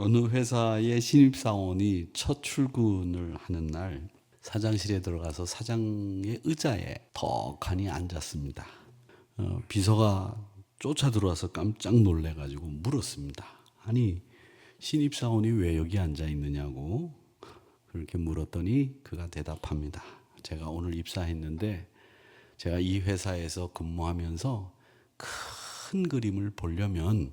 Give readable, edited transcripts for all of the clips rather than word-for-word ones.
어느 회사의 신입사원이 첫 출근을 하는 날 사장실에 들어가서 사장의 의자에 덕하니 앉았습니다. 비서가 쫓아 들어와서 깜짝 놀래가지고 물었습니다. 아니, 신입사원이 왜 여기 앉아 있느냐고 그렇게 물었더니 그가 대답합니다. 제가 오늘 입사했는데 제가 이 회사에서 근무하면서 큰 그림을 보려면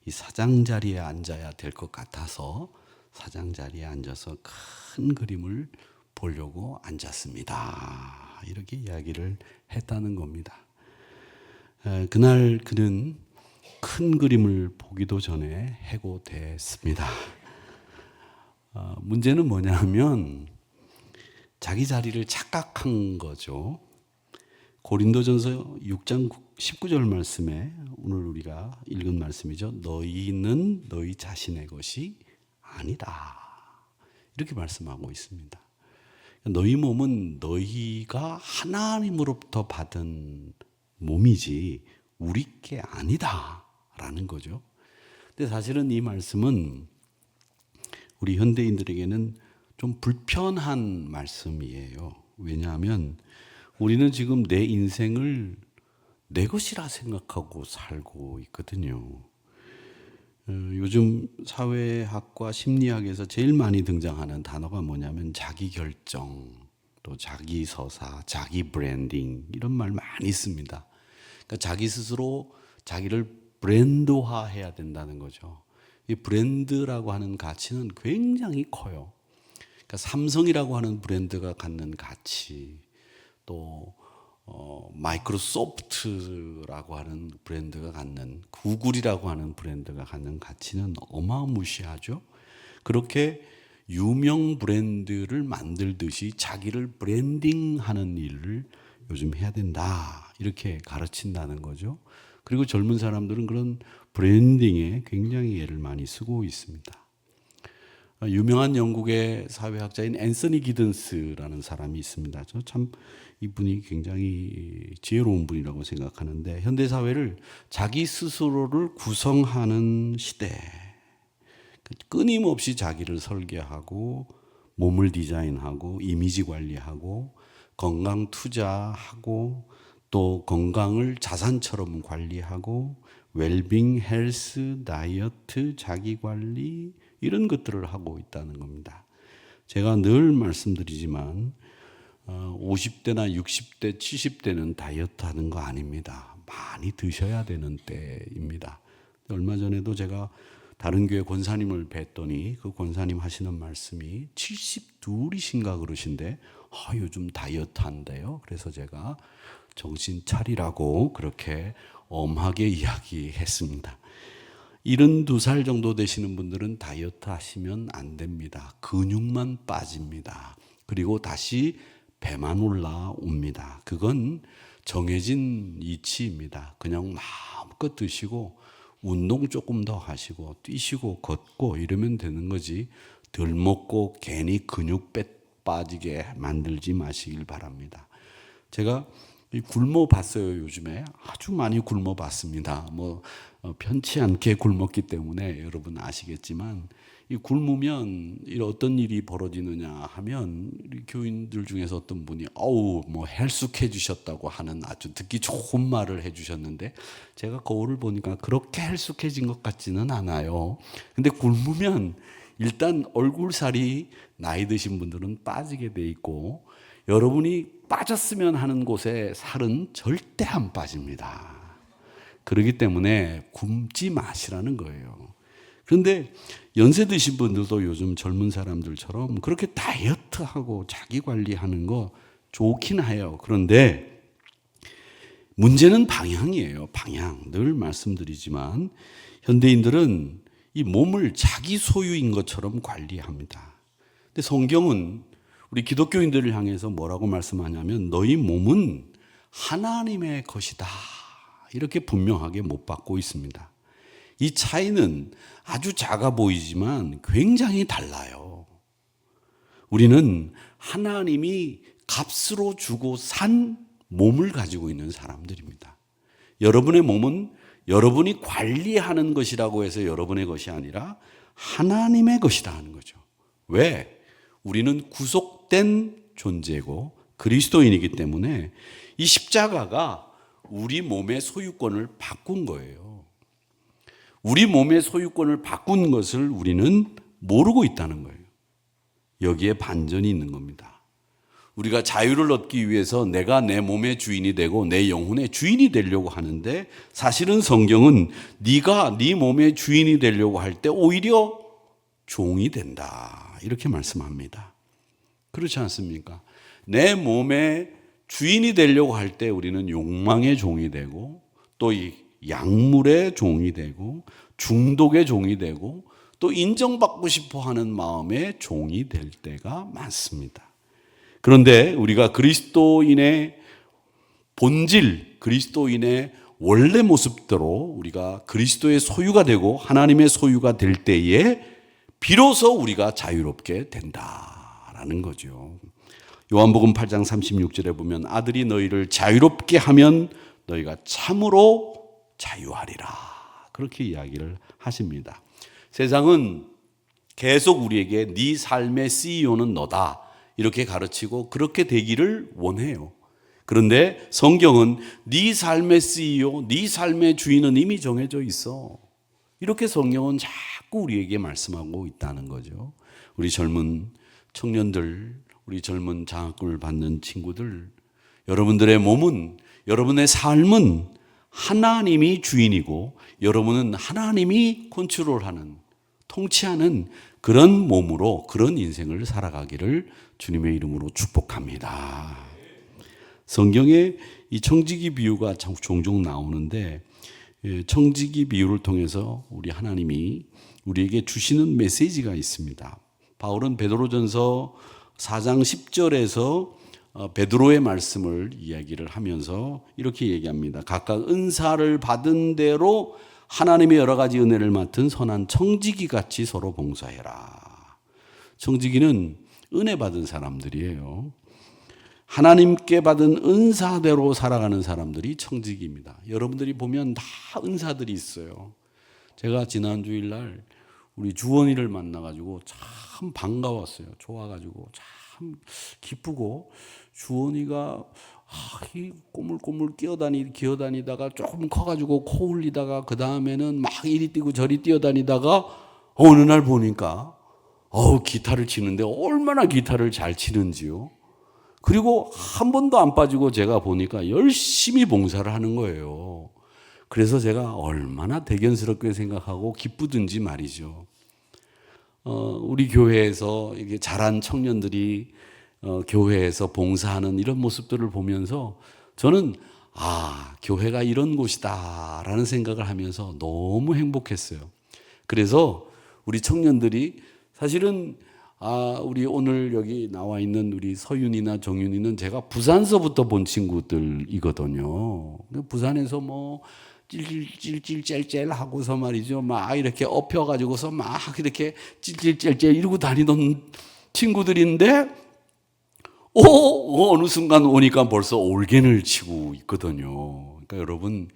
이 사장 자리에 앉아야 될 것 같아서 사장 자리에 앉아서 큰 그림을 보려고 앉았습니다. 이렇게 이야기를 했다는 겁니다. 그날 그는 큰 그림을 보기도 전에 해고됐습니다. 문제는 뭐냐면 자기 자리를 착각한 거죠. 고린도전서 6장 19절 말씀에 오늘 우리가 읽은 말씀이죠. 너희는 너희 자신의 것이 아니다. 이렇게 말씀하고 있습니다. 너희 몸은 너희가 하나님으로부터 받은 몸이지 우리 게 아니다 라는 거죠. 근데 사실은 이 말씀은 우리 현대인들에게는 좀 불편한 말씀이에요. 왜냐하면 우리는 지금 내 인생을 내 것이라 생각하고 살고 있거든요. 요즘 사회학과 심리학에서 제일 많이 등장하는 단어가 뭐냐면 자기결정, 또 자기서사, 자기 브랜딩 이런 말 많이 씁니다. 그러니까 자기 스스로 자기를 브랜드화해야 된다는 거죠. 이 브랜드라고 하는 가치는 굉장히 커요. 그러니까 삼성이라고 하는 브랜드가 갖는 가치, 또 마이크로소프트라고 하는 브랜드가 갖는, 구글이라고 하는 브랜드가 갖는 가치는 어마무시하죠. 그렇게 유명 브랜드를 만들듯이 자기를 브랜딩하는 일을 요즘 해야 된다 이렇게 가르친다는 거죠. 그리고 젊은 사람들은 그런 브랜딩에 굉장히 애를 많이 쓰고 있습니다. 유명한 영국의 사회학자인 앤서니 기든스라는 사람이 있습니다. 저 참 이분이 굉장히 지혜로운 분이라고 생각하는데 현대 사회를 자기 스스로를 구성하는 시대, 끊임없이 자기를 설계하고 몸을 디자인하고 이미지 관리하고 건강 투자하고 또 건강을 자산처럼 관리하고 웰빙, 헬스, 다이어트, 자기관리 이런 것들을 하고 있다는 겁니다. 제가 늘 말씀드리지만 50대나 60대, 70대는 다이어트 하는 거 아닙니다. 많이 드셔야 되는 때입니다. 얼마 전에도 제가 다른 교회 권사님을 뵀더니 그 권사님 하시는 말씀이 72이신가 그러신데 요즘 다이어트 한대요. 그래서 제가 정신 차리라고 그렇게 엄하게 이야기했습니다. 72살 정도 되시는 분들은 다이어트 하시면 안 됩니다. 근육만 빠집니다. 그리고 다시 배만 올라옵니다. 그건 정해진 이치입니다. 그냥 마음껏 드시고 운동 조금 더 하시고 뛰시고 걷고 이러면 되는 거지 덜 먹고 괜히 근육 빠지게 만들지 마시길 바랍니다. 제가 굶어 봤어요. 요즘에 아주 많이 굶어 봤습니다. 편치 않게 굶었기 때문에 여러분 아시겠지만 이 굶으면 어떤 일이 벌어지느냐 하면 우리 교인들 중에서 어떤 분이 헬쑥해지셨다고 하는 아주 듣기 좋은 말을 해주셨는데 제가 거울을 보니까 그렇게 헬쑥해진 것 같지는 않아요. 근데 굶으면 일단 얼굴살이 나이 드신 분들은 빠지게 돼 있고 여러분이 빠졌으면 하는 곳에 살은 절대 안 빠집니다. 그렇기 때문에 굶지 마시라는 거예요. 그런데 연세 드신 분들도 요즘 젊은 사람들처럼 그렇게 다이어트하고 자기 관리하는 거 좋긴 해요. 그런데 문제는 방향이에요. 방향. 늘 말씀드리지만 현대인들은 이 몸을 자기 소유인 것처럼 관리합니다. 근데 성경은 우리 기독교인들을 향해서 뭐라고 말씀하냐면 너희 몸은 하나님의 것이다. 이렇게 분명하게 못 받고 있습니다. 이 차이는 아주 작아 보이지만 굉장히 달라요. 우리는 하나님이 값으로 주고 산 몸을 가지고 있는 사람들입니다. 여러분의 몸은 여러분이 관리하는 것이라고 해서 여러분의 것이 아니라 하나님의 것이다 하는 거죠. 왜? 우리는 구속된 존재고 그리스도인이기 때문에 이 십자가가 우리 몸의 소유권을 바꾼 거예요. 우리 몸의 소유권을 바꾼 것을 우리는 모르고 있다는 거예요. 여기에 반전이 있는 겁니다. 우리가 자유를 얻기 위해서 내가 내 몸의 주인이 되고 내 영혼의 주인이 되려고 하는데 사실은 성경은 네가 네 몸의 주인이 되려고 할 때 오히려 종이 된다. 이렇게 말씀합니다. 그렇지 않습니까? 내 몸의 주인이 되려고 할 때 우리는 욕망의 종이 되고 또 이 약물의 종이 되고 중독의 종이 되고 또 인정받고 싶어 하는 마음의 종이 될 때가 많습니다. 그런데 우리가 그리스도인의 본질, 그리스도인의 원래 모습대로 우리가 그리스도의 소유가 되고 하나님의 소유가 될 때에 비로소 우리가 자유롭게 된다라는 거죠. 요한복음 8장 36절에 보면 아들이 너희를 자유롭게 하면 너희가 참으로 자유하리라. 그렇게 이야기를 하십니다. 세상은 계속 우리에게 네 삶의 CEO는 너다. 이렇게 가르치고 그렇게 되기를 원해요. 그런데 성경은 네 삶의 CEO, 네 삶의 주인은 이미 정해져 있어. 이렇게 성경은 자꾸 우리에게 말씀하고 있다는 거죠. 우리 젊은 청년들, 우리 젊은 장학금을 받는 친구들, 여러분들의 몸은, 여러분의 삶은 하나님이 주인이고 여러분은 하나님이 컨트롤하는, 통치하는 그런 몸으로 그런 인생을 살아가기를 주님의 이름으로 축복합니다. 성경에 이 청지기 비유가 종종 나오는데 청지기 비유를 통해서 우리 하나님이 우리에게 주시는 메시지가 있습니다. 바울은 베드로전서 4장 10절에서 베드로의 말씀을 이야기를 하면서 이렇게 얘기합니다. 각각 은사를 받은 대로 하나님의 여러 가지 은혜를 맡은 선한 청지기 같이 서로 봉사해라. 청지기는 은혜 받은 사람들이에요. 하나님께 받은 은사대로 살아가는 사람들이 청지기입니다. 여러분들이 보면 다 은사들이 있어요. 제가 지난 주일날 우리 주원이를 만나가지고 참 반가웠어요. 좋아가지고 참 기쁘고 주원이가 꼬물꼬물 기어다니다가 조금 커가지고 코 흘리다가 그 다음에는 막 이리 뛰고 저리 뛰어다니다가 어느 날 보니까 기타를 치는데 얼마나 기타를 잘 치는지요. 그리고 한 번도 안 빠지고 제가 보니까 열심히 봉사를 하는 거예요. 그래서 제가 얼마나 대견스럽게 생각하고 기쁘든지 말이죠. 우리 교회에서 이게 자란 청년들이 교회에서 봉사하는 이런 모습들을 보면서 저는 교회가 이런 곳이다라는 생각을 하면서 너무 행복했어요. 그래서 우리 청년들이 사실은 우리 오늘 여기 나와 있는 우리 서윤이나 정윤이는 제가 부산서부터 본 친구들이거든요. 부산에서 뭐 찔찔찔찔 하고서 말이죠. 막 이렇게 엎혀가지고서 막 이렇게 찔찔찔찔 이러고 다니던 친구들인데 어느 순간 오니까 벌써 올겐을 치고 있거든요. 그러니까 여러분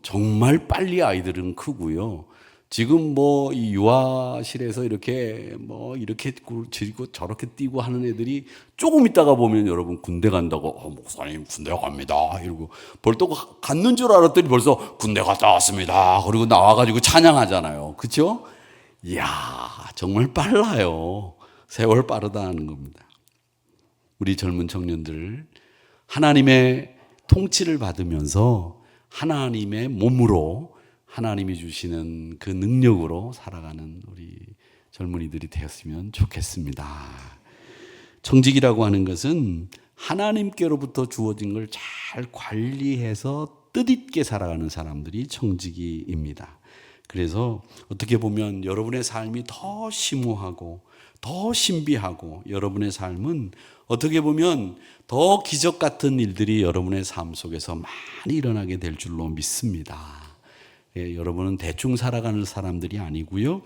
정말 빨리 아이들은 크고요. 지금 뭐 이 유아실에서 이렇게 지고 저렇게 뛰고 하는 애들이 조금 있다가 보면 여러분 군대 간다고 목사님 군대 갑니다 이러고 벌떡 갔는 줄 알았더니 벌써 군대 갔다 왔습니다. 그리고 나와가지고 찬양하잖아요. 그렇죠? 이야 정말 빨라요. 세월 빠르다는 겁니다. 우리 젊은 청년들 하나님의 통치를 받으면서 하나님의 몸으로 하나님이 주시는 그 능력으로 살아가는 우리 젊은이들이 되었으면 좋겠습니다. 청직이라고 하는 것은 하나님께로부터 주어진 걸 잘 관리해서 뜻있게 살아가는 사람들이 청지기입니다. 그래서 어떻게 보면 여러분의 삶이 더 심오하고 더 신비하고 여러분의 삶은 어떻게 보면 더 기적 같은 일들이 여러분의 삶 속에서 많이 일어나게 될 줄로 믿습니다. 여러분은 대충 살아가는 사람들이 아니고요.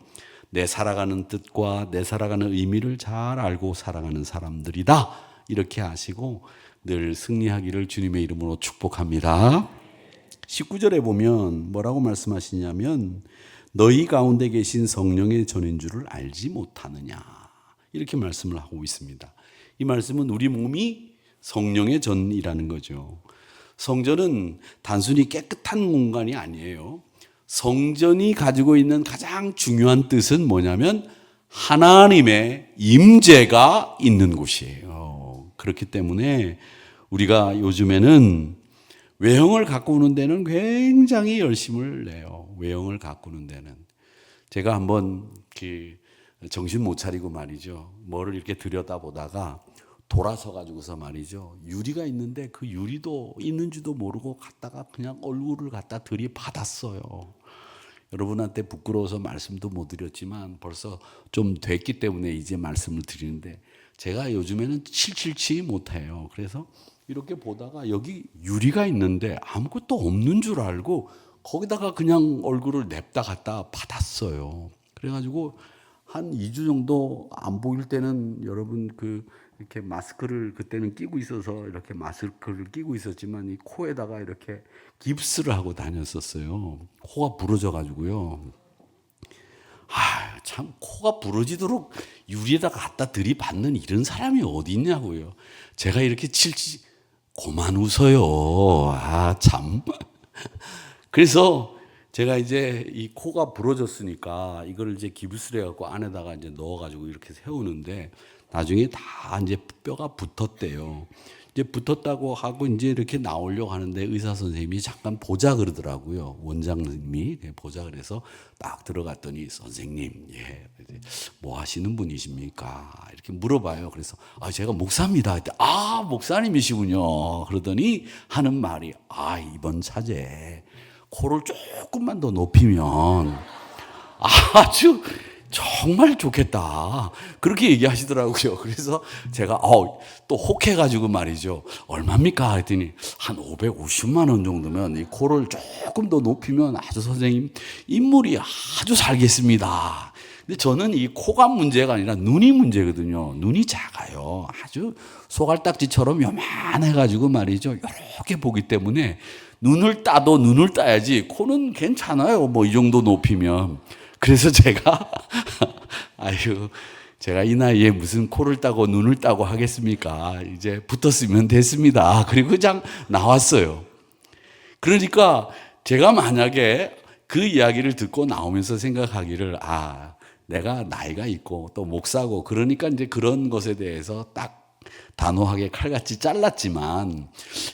내 살아가는 뜻과 내 살아가는 의미를 잘 알고 살아가는 사람들이다. 이렇게 아시고 늘 승리하기를 주님의 이름으로 축복합니다. 19절에 보면 뭐라고 말씀하시냐면 너희 가운데 계신 성령의 전인 줄을 알지 못하느냐. 이렇게 말씀을 하고 있습니다. 이 말씀은 우리 몸이 성령의 전이라는 거죠. 성전은 단순히 깨끗한 공간이 아니에요. 성전이 가지고 있는 가장 중요한 뜻은 뭐냐면 하나님의 임재가 있는 곳이에요. 그렇기 때문에 우리가 요즘에는 외형을 가꾸는 데는 굉장히 열심을 내요. 외형을 가꾸는 데는. 제가 한번 정신 못 차리고 말이죠. 뭐를 이렇게 들여다보다가 돌아서 가지고서 말이죠. 유리가 있는데 그 유리도 있는지도 모르고 갔다가 그냥 얼굴을 갖다 들이받았어요. 여러분한테 부끄러워서 말씀도 못 드렸지만 벌써 좀 됐기 때문에 이제 말씀을 드리는데 제가 요즘에는 칠칠치 못해요. 그래서 이렇게 보다가 여기 유리가 있는데 아무것도 없는 줄 알고 거기다가 그냥 얼굴을 냅다 갖다 받았어요. 그래가지고 한 2주 정도 안 보일 때는 여러분 이렇게 마스크를 그때는 끼고 있어서 이렇게 마스크를 끼고 있었지만 이 코에다가 이렇게 깁스를 하고 다녔었어요. 코가 부러져 가지고요. 참 코가 부러지도록 유리에다 갖다 들이받는 이런 사람이 어디 있냐고요. 제가 이렇게 칠지 고만 웃어요. 참. 그래서 제가 이제 이 코가 부러졌으니까 이걸 이제 기부스를 해갖고 안에다가 이제 넣어가지고 이렇게 세우는데 나중에 다 이제 뼈가 붙었대요. 이제 붙었다고 하고 이제 이렇게 나오려고 하는데 의사 선생님이 잠깐 보자 그러더라고요. 원장님이 보자 그래서 딱 들어갔더니 선생님, 뭐 하시는 분이십니까? 이렇게 물어봐요. 그래서 제가 목사입니다. 목사님이시군요. 그러더니 하는 말이 이번 차제 코를 조금만 더 높이면 아주 정말 좋겠다. 그렇게 얘기하시더라고요. 그래서 제가 또 혹해가지고 말이죠. 얼마입니까? 했더니 한 550만 원 정도면 이 코를 조금 더 높이면 아주 선생님 인물이 아주 살겠습니다. 근데 저는 이 코가 문제가 아니라 눈이 문제거든요. 눈이 작아요. 아주 소갈딱지처럼 요만해가지고 말이죠. 이렇게 보기 때문에 눈을 따도 눈을 따야지 코는 괜찮아요. 뭐 이 정도 높이면. 그래서 제가 제가 이 나이에 무슨 코를 따고 눈을 따고 하겠습니까? 이제 붙었으면 됐습니다. 그리고 그냥 나왔어요. 그러니까 제가 만약에 그 이야기를 듣고 나오면서 생각하기를 내가 나이가 있고 또 목사고 그러니까 이제 그런 것에 대해서 딱 단호하게 칼같이 잘랐지만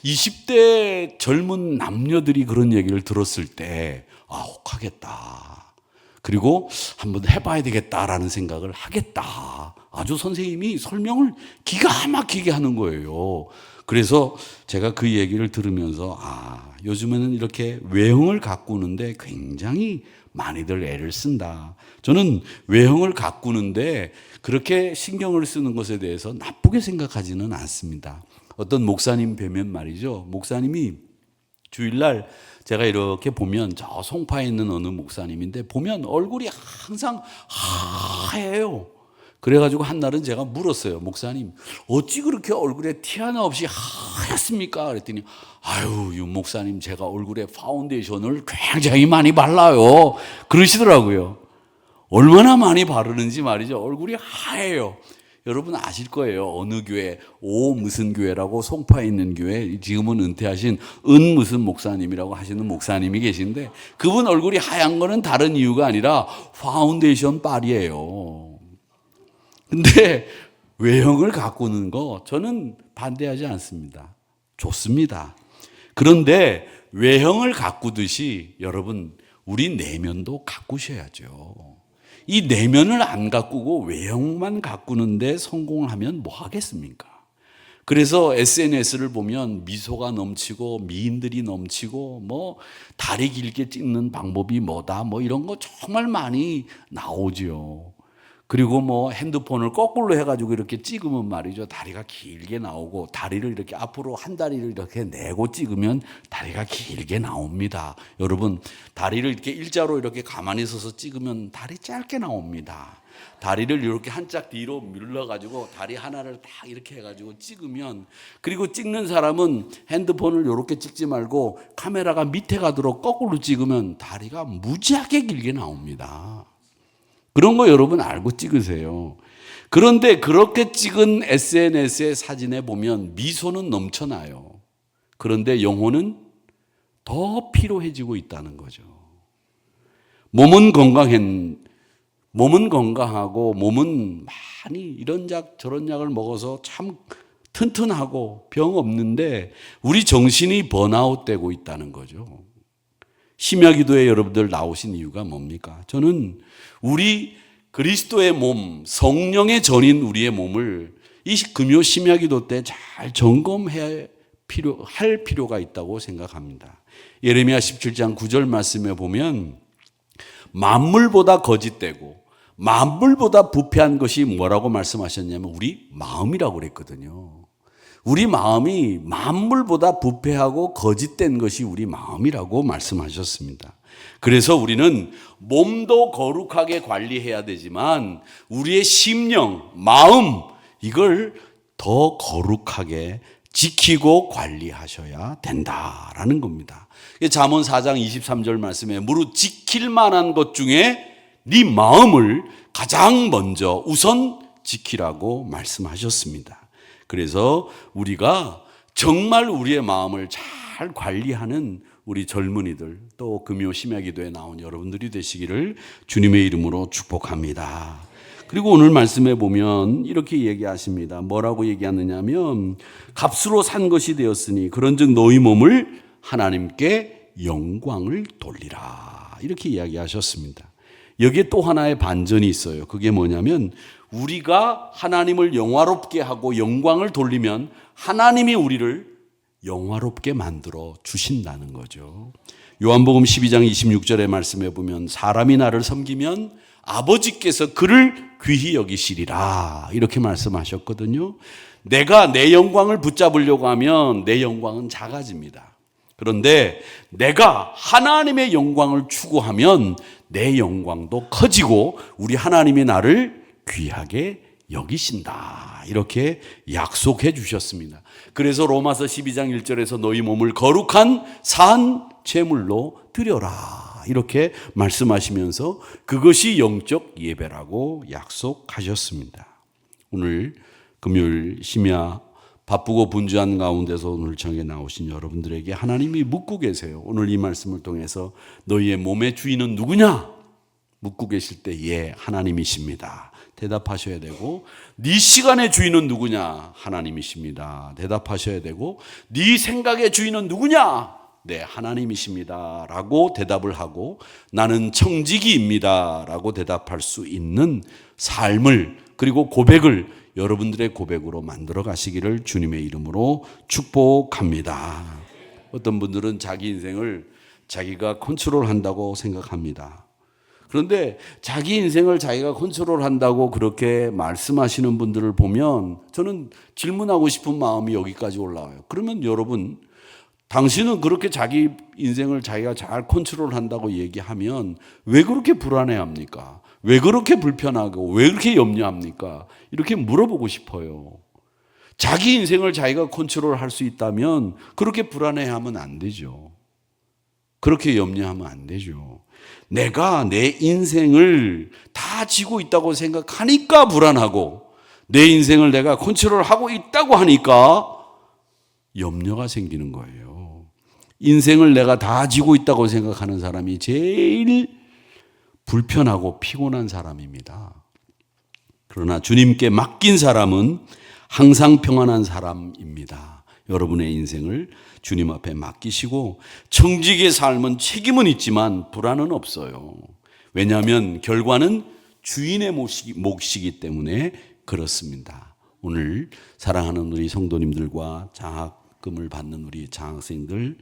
20대 젊은 남녀들이 그런 얘기를 들었을 때 혹하겠다. 그리고 한번 해봐야 되겠다라는 생각을 하겠다. 아주 선생님이 설명을 기가 막히게 하는 거예요. 그래서 제가 그 얘기를 들으면서 요즘에는 이렇게 외형을 가꾸는데 굉장히 많이들 애를 쓴다. 저는 외형을 가꾸는데 그렇게 신경을 쓰는 것에 대해서 나쁘게 생각하지는 않습니다. 어떤 목사님 뵈면 말이죠. 목사님이 주일날 제가 이렇게 보면 저 송파에 있는 어느 목사님인데 보면 얼굴이 항상 하얘요. 그래가지고 한 날은 제가 물었어요. 목사님 어찌 그렇게 얼굴에 티 하나 없이 하얗습니까? 그랬더니 유 목사님 제가 얼굴에 파운데이션을 굉장히 많이 발라요. 그러시더라고요. 얼마나 많이 바르는지 말이죠. 얼굴이 하얘요. 여러분 아실 거예요. 어느 교회, 무슨 교회라고 송파에 있는 교회, 지금은 은퇴하신 무슨 목사님이라고 하시는 목사님이 계신데 그분 얼굴이 하얀 거는 다른 이유가 아니라 파운데이션 빨이에요. 근데 외형을 가꾸는 거 저는 반대하지 않습니다. 좋습니다. 그런데 외형을 가꾸듯이 여러분 우리 내면도 가꾸셔야죠. 이 내면을 안 가꾸고 외형만 가꾸는데 성공을 하면 뭐 하겠습니까? 그래서 SNS를 보면 미소가 넘치고 미인들이 넘치고 뭐 다리 길게 찍는 방법이 뭐다 뭐 이런 거 정말 많이 나오죠. 그리고 뭐 핸드폰을 거꾸로 해가지고 이렇게 찍으면 말이죠. 다리가 길게 나오고, 다리를 이렇게 앞으로 한 다리를 이렇게 내고 찍으면 다리가 길게 나옵니다. 여러분, 다리를 이렇게 일자로 이렇게 가만히 서서 찍으면 다리 짧게 나옵니다. 다리를 이렇게 한 짝 뒤로 밀러가지고 다리 하나를 딱 이렇게 해가지고 찍으면, 그리고 찍는 사람은 핸드폰을 이렇게 찍지 말고 카메라가 밑에 가도록 거꾸로 찍으면 다리가 무지하게 길게 나옵니다. 그런 거 여러분 알고 찍으세요. 그런데 그렇게 찍은 SNS의 사진에 보면 미소는 넘쳐나요. 그런데 영혼은 더 피로해지고 있다는 거죠. 몸은 건강하고 몸은 많이 이런 약 저런 약을 먹어서 참 튼튼하고 병 없는데 우리 정신이 번아웃 되고 있다는 거죠. 심야기도에 여러분들 나오신 이유가 뭡니까? 저는 우리 그리스도의 몸, 성령의 전인 우리의 몸을 이 금요 심야기도 때 잘 점검할 필요가 있다고 생각합니다. 예레미야 17장 9절 말씀에 보면 만물보다 거짓되고 만물보다 부패한 것이 뭐라고 말씀하셨냐면 우리 마음이라고 그랬거든요. 우리 마음이 만물보다 부패하고 거짓된 것이 우리 마음이라고 말씀하셨습니다. 그래서 우리는 몸도 거룩하게 관리해야 되지만 우리의 심령, 마음 이걸 더 거룩하게 지키고 관리하셔야 된다라는 겁니다. 잠언 4장 23절 말씀에 무릇 지킬 만한 것 중에 네 마음을 가장 먼저 우선 지키라고 말씀하셨습니다. 그래서 우리가 정말 우리의 마음을 잘 관리하는 우리 젊은이들 또 금요 심야기도에 나온 여러분들이 되시기를 주님의 이름으로 축복합니다. 그리고 오늘 말씀에 보면 이렇게 얘기하십니다. 뭐라고 얘기하느냐면 값으로 산 것이 되었으니 그런즉 너희 몸을 하나님께 영광을 돌리라 이렇게 이야기하셨습니다. 여기에 또 하나의 반전이 있어요. 그게 뭐냐면 우리가 하나님을 영화롭게 하고 영광을 돌리면 하나님이 우리를 영화롭게 만들어 주신다는 거죠. 요한복음 12장 26절의 말씀에 보면 사람이 나를 섬기면 아버지께서 그를 귀히 여기시리라 이렇게 말씀하셨거든요. 내가 내 영광을 붙잡으려고 하면 내 영광은 작아집니다. 그런데 내가 하나님의 영광을 추구하면 내 영광도 커지고 우리 하나님이 나를 귀하게 여기신다 이렇게 약속해 주셨습니다. 그래서 로마서 12장 1절에서 너희 몸을 거룩한 산 제물로 드려라 이렇게 말씀하시면서 그것이 영적 예배라고 약속하셨습니다. 오늘 금요일 심야 바쁘고 분주한 가운데서 오늘 저녁에 나오신 여러분들에게 하나님이 묻고 계세요. 오늘 이 말씀을 통해서 너희의 몸의 주인은 누구냐? 묻고 계실 때 예, 하나님이십니다. 대답하셔야 되고 네 시간의 주인은 누구냐? 하나님이십니다. 대답하셔야 되고 네 생각의 주인은 누구냐? 네, 하나님이십니다. 라고 대답을 하고 나는 청지기입니다. 라고 대답할 수 있는 삶을 그리고 고백을 여러분들의 고백으로 만들어 가시기를 주님의 이름으로 축복합니다. 어떤 분들은 자기 인생을 자기가 컨트롤한다고 생각합니다. 그런데 자기 인생을 자기가 컨트롤한다고 그렇게 말씀하시는 분들을 보면 저는 질문하고 싶은 마음이 여기까지 올라와요. 그러면 여러분, 당신은 그렇게 자기 인생을 자기가 잘 컨트롤한다고 얘기하면 왜 그렇게 불안해합니까? 왜 그렇게 불편하고 왜 그렇게 염려합니까? 이렇게 물어보고 싶어요. 자기 인생을 자기가 컨트롤할 수 있다면 그렇게 불안해하면 안 되죠. 그렇게 염려하면 안 되죠. 내가 내 인생을 다 지고 있다고 생각하니까 불안하고 내 인생을 내가 컨트롤하고 있다고 하니까 염려가 생기는 거예요. 인생을 내가 다 지고 있다고 생각하는 사람이 제일 불편하고 피곤한 사람입니다. 그러나 주님께 맡긴 사람은 항상 평안한 사람입니다. 여러분의 인생을 주님 앞에 맡기시고 청지기의 삶은 책임은 있지만 불안은 없어요. 왜냐하면 결과는 주인의 몫이기 때문에 그렇습니다. 오늘 사랑하는 우리 성도님들과 장학금을 받는 우리 장학생들,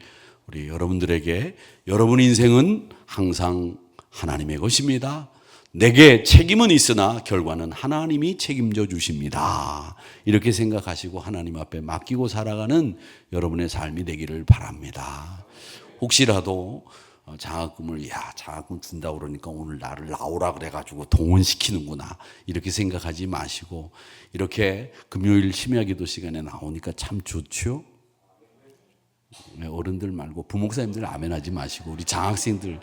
우리 여러분들에게 여러분 인생은 항상 하나님의 것입니다. 내게 책임은 있으나 결과는 하나님이 책임져 주십니다. 이렇게 생각하시고 하나님 앞에 맡기고 살아가는 여러분의 삶이 되기를 바랍니다. 혹시라도 장학금을 장학금 준다 그러니까 오늘 나를 나오라 그래가지고 동원시키는구나 이렇게 생각하지 마시고 이렇게 금요일 심야기도 시간에 나오니까 참 좋죠. 어른들 말고 부목사님들 아멘하지 마시고 우리 장학생들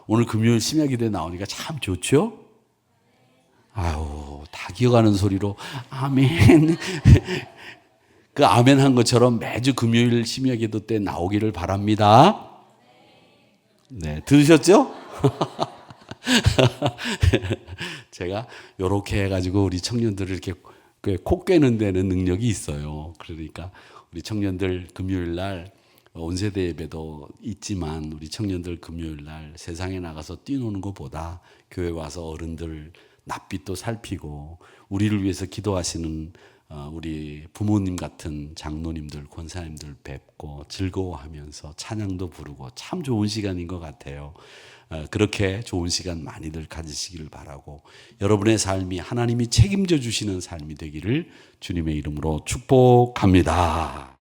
오늘 금요일 심야기도에 나오니까 참 좋죠. 아유 다 기억하는 소리로 아멘. 그 아멘 한 것처럼 매주 금요일 심야기도 때 나오기를 바랍니다. 네, 들으셨죠? 제가 이렇게 해가지고 우리 청년들을 이렇게 코 꿰는 데는 능력이 있어요. 그러니까 우리 청년들 금요일 날 온세대 예배도 있지만 우리 청년들 금요일 날 세상에 나가서 뛰노는 것보다 교회 와서 어른들 낯빛도 살피고 우리를 위해서 기도하시는 우리 부모님 같은 장로님들, 권사님들 뵙고 즐거워하면서 찬양도 부르고 참 좋은 시간인 것 같아요. 그렇게 좋은 시간 많이들 가지시기를 바라고 여러분의 삶이 하나님이 책임져 주시는 삶이 되기를 주님의 이름으로 축복합니다.